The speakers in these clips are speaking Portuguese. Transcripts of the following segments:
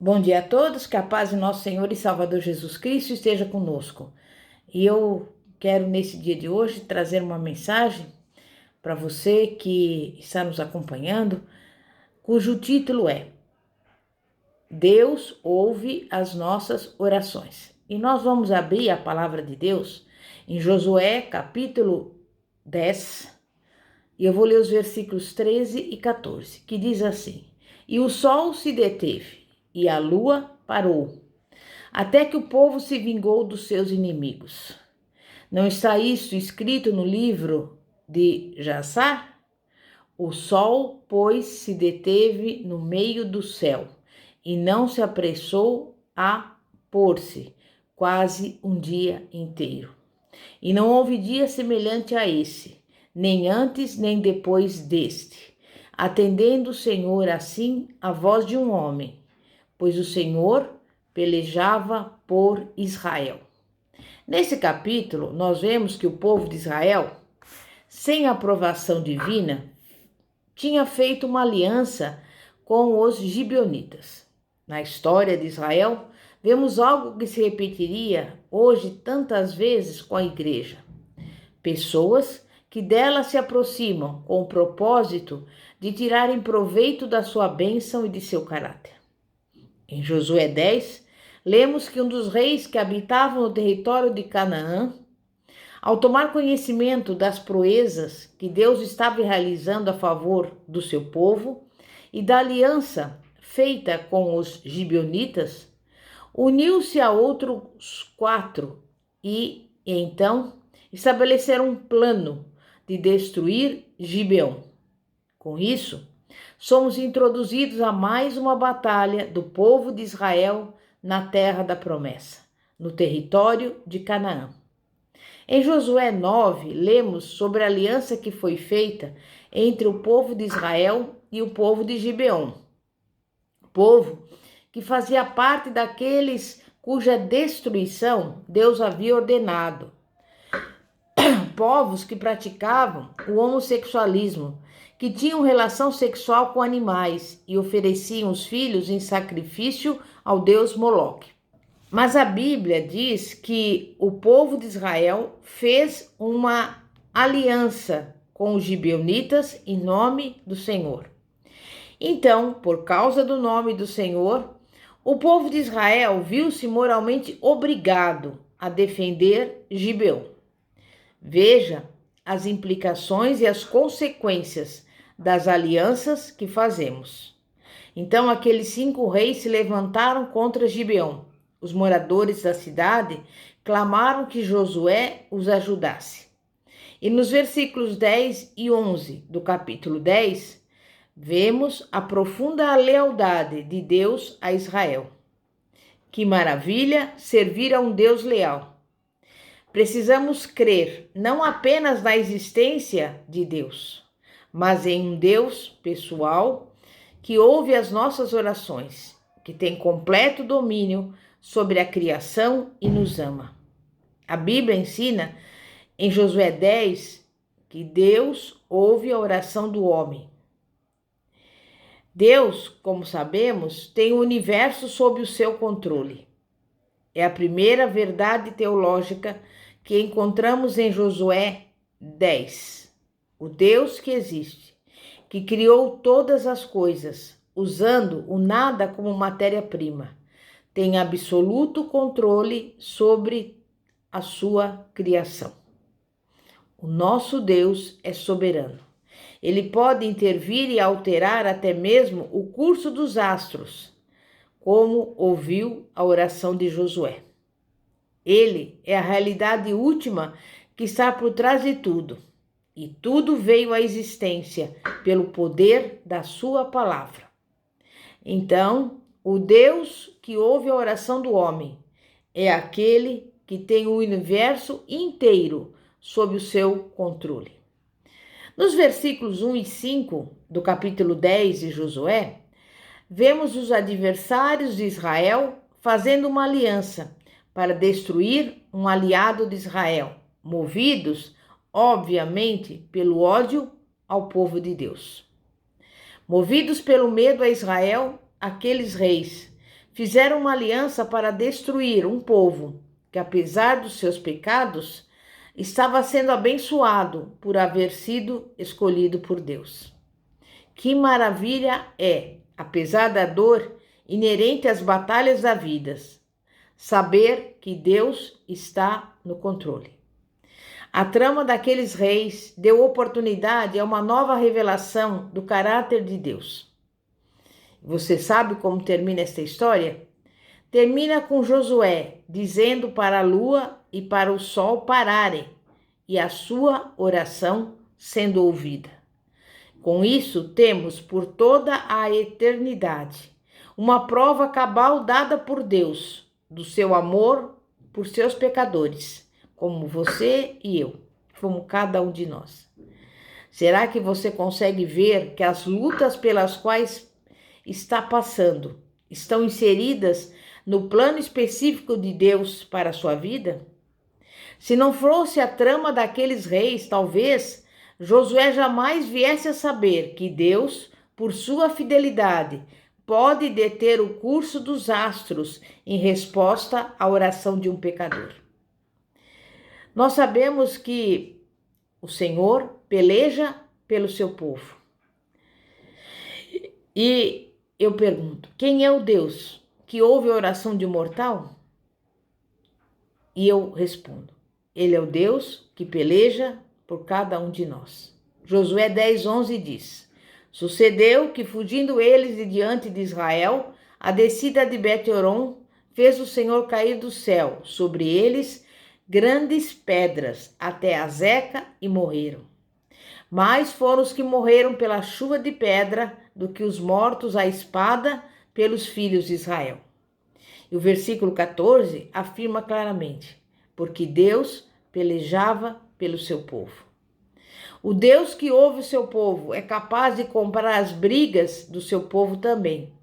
Bom dia a todos, que a paz de nosso Senhor e Salvador Jesus Cristo esteja conosco. E eu quero nesse dia de hoje trazer uma mensagem para você que está nos acompanhando, cujo título é Deus ouve as nossas orações. E nós vamos abrir a palavra de Deus em Josué capítulo 10, e eu vou ler os versículos 13 e 14, que diz assim: E o sol se deteve, e a lua parou, até que o povo se vingou dos seus inimigos. Não está isto escrito no livro de Jassar? O sol, pois, se deteve no meio do céu, e não se apressou a pôr-se, quase um dia inteiro. E não houve dia semelhante a esse, nem antes nem depois deste, atendendo o Senhor assim a voz de um homem, pois o Senhor pelejava por Israel. Nesse capítulo, nós vemos que o povo de Israel, sem aprovação divina, tinha feito uma aliança com os gibeonitas. Na história de Israel, vemos algo que se repetiria hoje tantas vezes com a igreja. Pessoas que dela se aproximam com o propósito de tirarem proveito da sua bênção e de seu caráter. Em Josué 10, lemos que um dos reis que habitavam no território de Canaã, ao tomar conhecimento das proezas que Deus estava realizando a favor do seu povo e da aliança feita com os gibeonitas, uniu-se a outros 4 e então estabeleceram um plano de destruir Gibeon. Com isso, somos introduzidos a mais uma batalha do povo de Israel na terra da promessa, no território de Canaã. Em Josué 9, lemos sobre a aliança que foi feita entre o povo de Israel e o povo de Gibeon, povo que fazia parte daqueles cuja destruição Deus havia ordenado, povos que praticavam o homossexualismo, que tinham relação sexual com animais e ofereciam os filhos em sacrifício ao deus Moloque. Mas a Bíblia diz que o povo de Israel fez uma aliança com os gibeonitas em nome do Senhor. Então, por causa do nome do Senhor, o povo de Israel viu-se moralmente obrigado a defender Gibeon. Veja as implicações e as consequências das alianças que fazemos. Então aqueles 5 reis se levantaram contra Gibeon. Os moradores da cidade clamaram que Josué os ajudasse. E nos versículos 10 e 11 do capítulo 10, vemos a profunda lealdade de Deus a Israel. Que maravilha servir a um Deus leal! Precisamos crer não apenas na existência de Deus, mas em um Deus pessoal que ouve as nossas orações, que tem completo domínio sobre a criação e nos ama. A Bíblia ensina em Josué 10 que Deus ouve a oração do homem. Deus, como sabemos, tem o universo sob o seu controle. É a primeira verdade teológica que encontramos em Josué 10. O Deus que existe, que criou todas as coisas, usando o nada como matéria-prima, tem absoluto controle sobre a sua criação. O nosso Deus é soberano. Ele pode intervir e alterar até mesmo o curso dos astros, como ouviu a oração de Josué. Ele é a realidade última que está por trás de tudo, e tudo veio à existência pelo poder da sua palavra. Então, o Deus que ouve a oração do homem é aquele que tem o universo inteiro sob o seu controle. Nos versículos 1 e 5 do capítulo 10 de Josué, vemos os adversários de Israel fazendo uma aliança para destruir um aliado de Israel, movidos, obviamente, pelo ódio ao povo de Deus. Movidos pelo medo a Israel, aqueles reis fizeram uma aliança para destruir um povo que, apesar dos seus pecados, estava sendo abençoado por haver sido escolhido por Deus. Que maravilha é, apesar da dor inerente às batalhas da vida, saber que Deus está no controle. A trama daqueles reis deu oportunidade a uma nova revelação do caráter de Deus. Você sabe como termina esta história? Termina com Josué dizendo para a lua e para o sol pararem e a sua oração sendo ouvida. Com isso, temos por toda a eternidade uma prova cabal dada por Deus do seu amor por seus pecadores, como você e eu, como cada um de nós. Será que você consegue ver que as lutas pelas quais está passando estão inseridas no plano específico de Deus para a sua vida? Se não fosse a trama daqueles reis, talvez Josué jamais viesse a saber que Deus, por sua fidelidade, pode deter o curso dos astros em resposta à oração de um pecador. Nós sabemos que o Senhor peleja pelo seu povo. E eu pergunto, quem é o Deus que ouve a oração de um mortal? E eu respondo, Ele é o Deus que peleja por cada um de nós. Josué 10:11 diz, sucedeu que, fugindo eles de diante de Israel, a descida de Bet-horon fez o Senhor cair do céu sobre eles grandes pedras até Azeca e morreram. Mais foram os que morreram pela chuva de pedra do que os mortos à espada pelos filhos de Israel. E o versículo 14 afirma claramente, porque Deus pelejava pelo seu povo. O Deus que ouve o seu povo é capaz de comprar as brigas do seu povo também.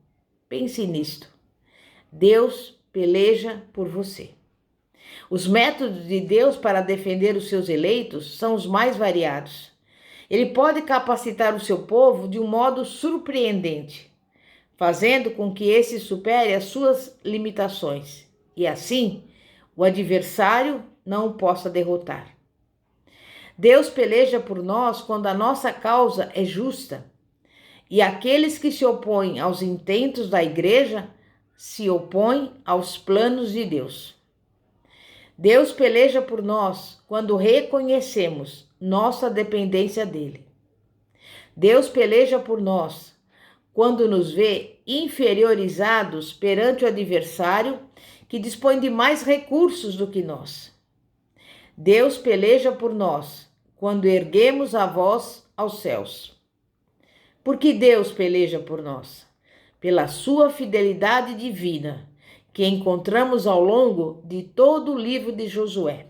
Pense nisto. Deus peleja por você. Os métodos de Deus para defender os seus eleitos são os mais variados. Ele pode capacitar o seu povo de um modo surpreendente, fazendo com que esse supere as suas limitações e assim o adversário não o possa derrotar. Deus peleja por nós quando a nossa causa é justa e aqueles que se opõem aos intentos da igreja se opõem aos planos de Deus. Deus peleja por nós quando reconhecemos nossa dependência dele. Deus peleja por nós quando nos vê inferiorizados perante o adversário que dispõe de mais recursos do que nós. Deus peleja por nós quando erguemos a voz aos céus. Por que Deus peleja por nós? Pela sua fidelidade divina, que encontramos ao longo de todo o livro de Josué.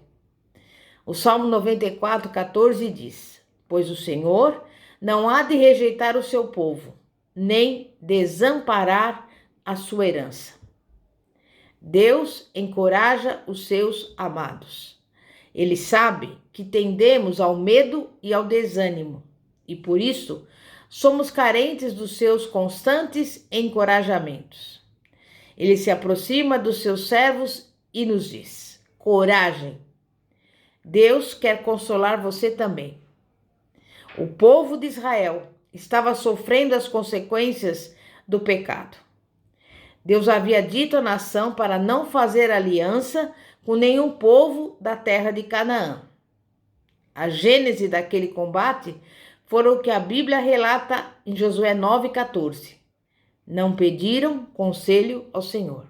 O Salmo 94:14 diz, pois o Senhor não há de rejeitar o seu povo, nem desamparar a sua herança. Deus encoraja os seus amados. Ele sabe que tendemos ao medo e ao desânimo, e por isso somos carentes dos seus constantes encorajamentos. Ele se aproxima dos seus servos e nos diz, coragem. Deus quer consolar você também. O povo de Israel estava sofrendo as consequências do pecado. Deus havia dito à nação para não fazer aliança com nenhum povo da terra de Canaã. A gênese daquele combate foram o que a Bíblia relata em Josué 9:14. Não pediram conselho ao Senhor.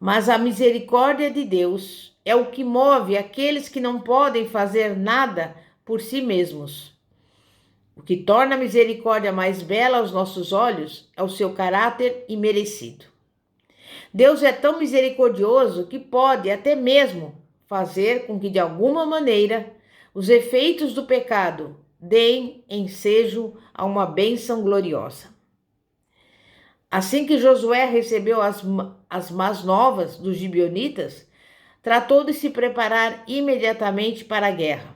Mas a misericórdia de Deus é o que move aqueles que não podem fazer nada por si mesmos. O que torna a misericórdia mais bela aos nossos olhos é o seu caráter imerecido. Deus é tão misericordioso que pode até mesmo fazer com que, de alguma maneira, os efeitos do pecado deem ensejo a uma bênção gloriosa. Assim que Josué recebeu as más novas dos gibeonitas, tratou de se preparar imediatamente para a guerra.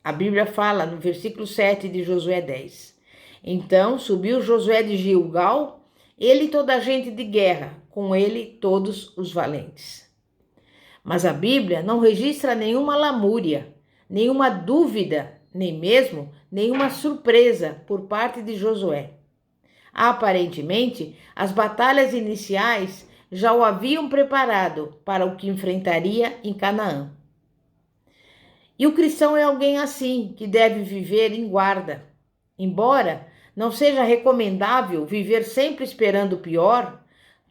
A Bíblia fala no versículo 7 de Josué 10. Então subiu Josué de Gilgal ele toda a gente de guerra, com ele todos os valentes. Mas a Bíblia não registra nenhuma lamúria, nenhuma dúvida, nem mesmo nenhuma surpresa por parte de Josué. Aparentemente, as batalhas iniciais já o haviam preparado para o que enfrentaria em Canaã. E o cristão é alguém assim, que deve viver em guarda. Embora não seja recomendável viver sempre esperando o pior,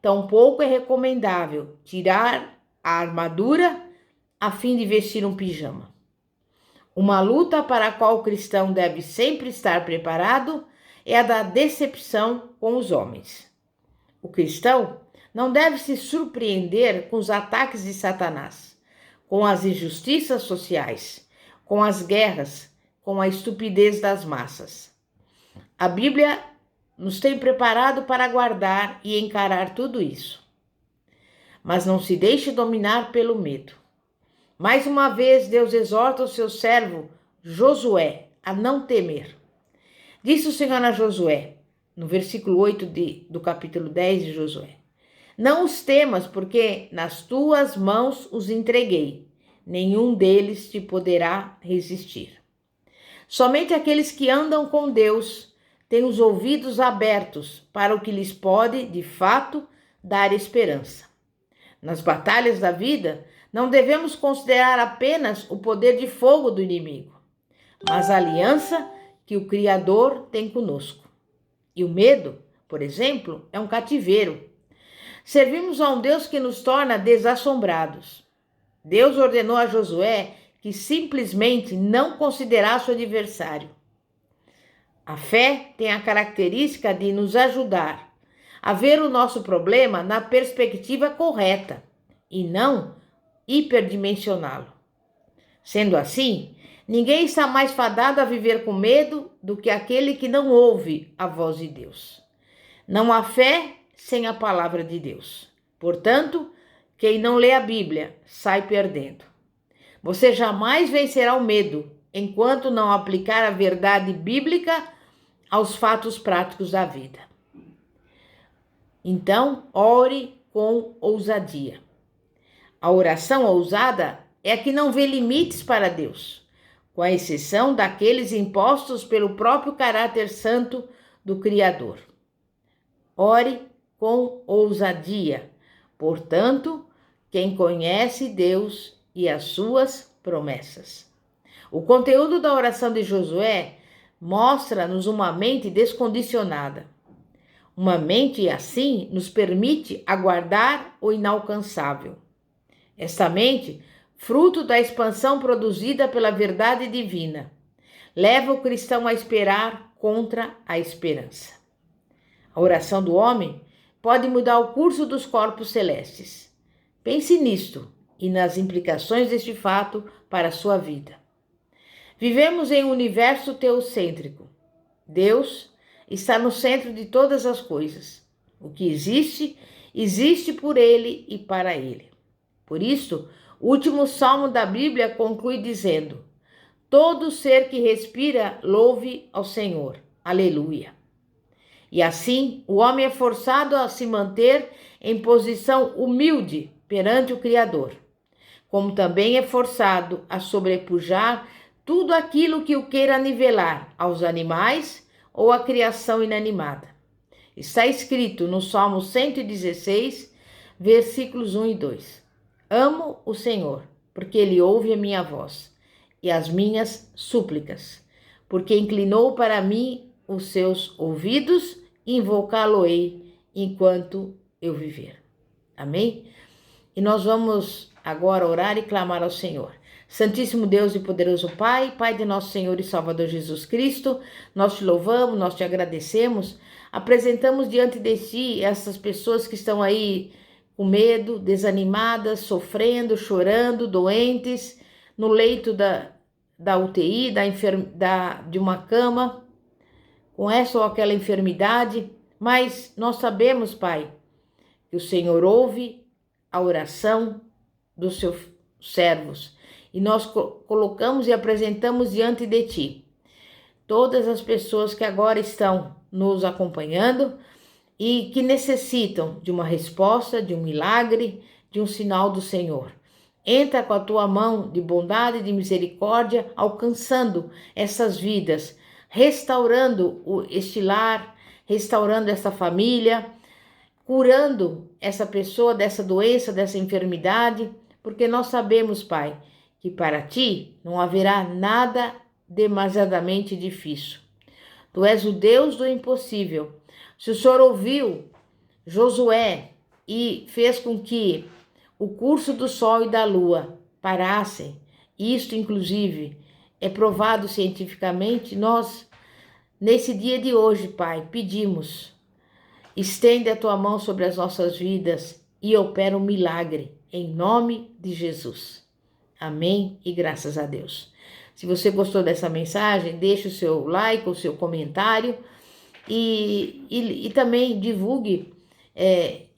tampouco é recomendável tirar a armadura a fim de vestir um pijama. Uma luta para a qual o cristão deve sempre estar preparado é a da decepção com os homens. O cristão não deve se surpreender com os ataques de Satanás, com as injustiças sociais, com as guerras, com a estupidez das massas. A Bíblia nos tem preparado para aguardar e encarar tudo isso. Mas não se deixe dominar pelo medo. Mais uma vez, Deus exorta o seu servo Josué a não temer. Disse o Senhor a Josué, no versículo 8 do capítulo 10 de Josué: não os temas, porque nas tuas mãos os entreguei. Nenhum deles te poderá resistir. Somente aqueles que andam com Deus têm os ouvidos abertos para o que lhes pode, de fato, dar esperança. Nas batalhas da vida, não devemos considerar apenas o poder de fogo do inimigo, mas a aliança que o Criador tem conosco. E o medo, por exemplo, é um cativeiro. Servimos a um Deus que nos torna desassombrados. Deus ordenou a Josué que simplesmente não considerasse o adversário. A fé tem a característica de nos ajudar a ver o nosso problema na perspectiva correta e não hiperdimensioná-lo. Sendo assim, ninguém está mais fadado a viver com medo do que aquele que não ouve a voz de Deus. Não há fé sem a palavra de Deus. Portanto, quem não lê a Bíblia sai perdendo. Você jamais vencerá o medo enquanto não aplicar a verdade bíblica aos fatos práticos da vida. Então, ore com ousadia. A oração ousada é a que não vê limites para Deus, com a exceção daqueles impostos pelo próprio caráter santo do Criador. Ore com ousadia. Portanto, quem conhece Deus e as suas promessas. O conteúdo da oração de Josué mostra-nos uma mente descondicionada. Uma mente assim nos permite aguardar o inalcançável. Esta mente, fruto da expansão produzida pela verdade divina, leva o cristão a esperar contra a esperança. A oração do homem pode mudar o curso dos corpos celestes. Pense nisto e nas implicações deste fato para a sua vida. Vivemos em um universo teocêntrico. Deus está no centro de todas as coisas. O que existe, existe por Ele e para Ele. Por isso, o último salmo da Bíblia conclui dizendo: todo ser que respira, louve ao Senhor. Aleluia. E assim, o homem é forçado a se manter em posição humilde perante o Criador, como também é forçado a sobrepujar tudo aquilo que o queira nivelar aos animais ou à criação inanimada. Está escrito no Salmo 116, versículos 1 e 2. Amo o Senhor, porque Ele ouve a minha voz e as minhas súplicas, porque inclinou para mim os seus ouvidos, invocá-lo-ei enquanto eu viver. Amém? E nós vamos agora orar e clamar ao Senhor. Santíssimo Deus e poderoso Pai, Pai de nosso Senhor e Salvador Jesus Cristo, nós te louvamos, nós te agradecemos, apresentamos diante de ti essas pessoas que estão aí com medo, desanimadas, sofrendo, chorando, doentes, no leito da UTI, de uma cama, com essa ou aquela enfermidade, mas nós sabemos, Pai, que o Senhor ouve a oração dos seus servos e nós colocamos e apresentamos diante de Ti todas as pessoas que agora estão nos acompanhando e que necessitam de uma resposta, de um milagre, de um sinal do Senhor. Entra com a tua mão de bondade e de misericórdia, alcançando essas vidas, restaurando este lar, restaurando essa família, curando essa pessoa dessa doença, dessa enfermidade, porque nós sabemos, Pai, que para ti não haverá nada demasiadamente difícil. Tu és o Deus do impossível. Se o Senhor ouviu Josué e fez com que o curso do sol e da lua parassem, isto inclusive é provado cientificamente, nós, nesse dia de hoje, Pai, pedimos, estende a tua mão sobre as nossas vidas e opera um milagre, em nome de Jesus. Amém e graças a Deus. Se você gostou dessa mensagem, deixe o seu like, o seu comentário e também divulgue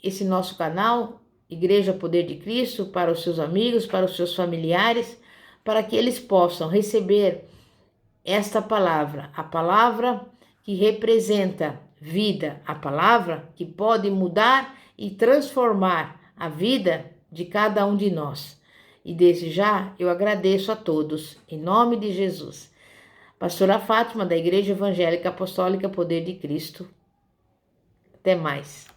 esse nosso canal, Igreja Poder de Cristo, para os seus amigos, para os seus familiares, para que eles possam receber esta palavra, a palavra que representa vida, a palavra que pode mudar e transformar a vida de cada um de nós. E desde já eu agradeço a todos, em nome de Jesus. Pastora Fátima, da Igreja Evangélica Apostólica Poder de Cristo. Até mais.